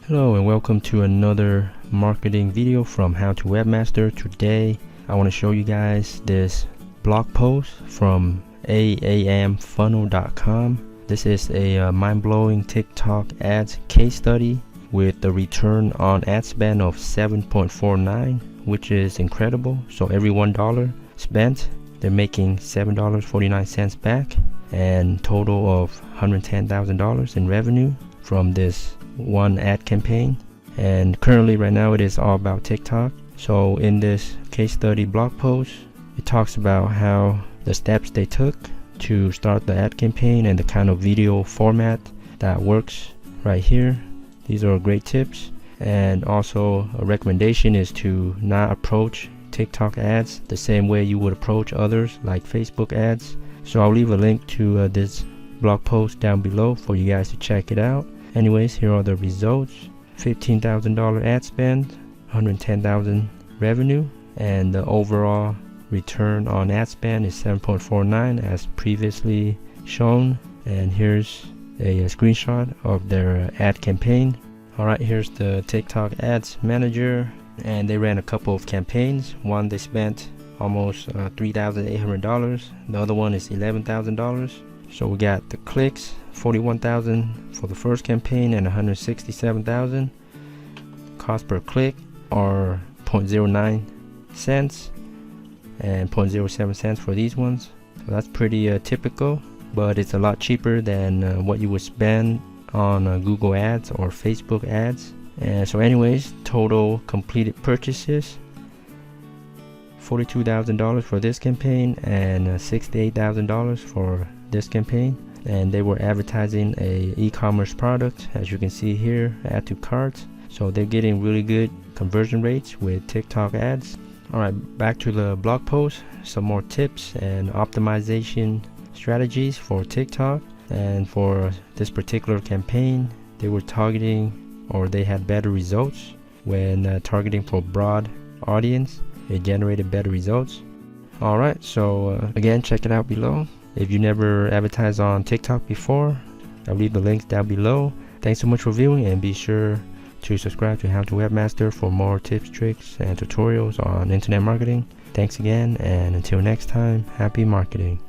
Hello and welcome to another marketing video from How to Webmaster. Today I want to show you guys this blog post from aamfunnel.com. This is a mind-blowing TikTok ads case study with a return on ad spend of 7.49, which is incredible. So every $1 spent, they're making $7.49 back, and total of $110,000 in revenue from this one ad campaign. And currently right now it is all about TikTok. So in this case study blog post, it talks about how the steps they took to start the ad campaign and the kind of video format that works right here. These are great tips, and also a recommendation is to not approach TikTok ads the same way you would approach others like Facebook ads. So I'll leave a link to this blog post down below for you guys to check it out. Anyways, here are the results. $15,000 ad spend, $110,000 revenue, and the overall return on ad spend is 7.49 as previously shown. And here's a screenshot of their ad campaign. Alright, here's the TikTok ads manager, and they ran a couple of campaigns. One they spent almost $3,800. The other one is $11,000. So we got the clicks, 41,000 for the first campaign and 167,000. Cost per click are 0.09 cents and 0.07 cents for these ones. So that's pretty typical, but it's a lot cheaper than what you would spend on Google ads or Facebook ads. And so anyways, total completed purchases, $42,000 for this campaign and $68,000 for this campaign. And they were advertising a e-commerce product, as you can see here, add to cart. So they're getting really good conversion rates with TikTok ads. Alright, back to the blog post. Some more tips and optimization strategies for TikTok. And for this particular campaign, they were targeting, or they had better results when targeting for broad audience. It generated better results. Alright, so again, check it out below. If you never advertised on TikTok before, I'll leave the links down below. Thanks so much for viewing, and be sure to subscribe to How to Webmaster for more tips, tricks, and tutorials on internet marketing. Thanks again, and until next time, happy marketing.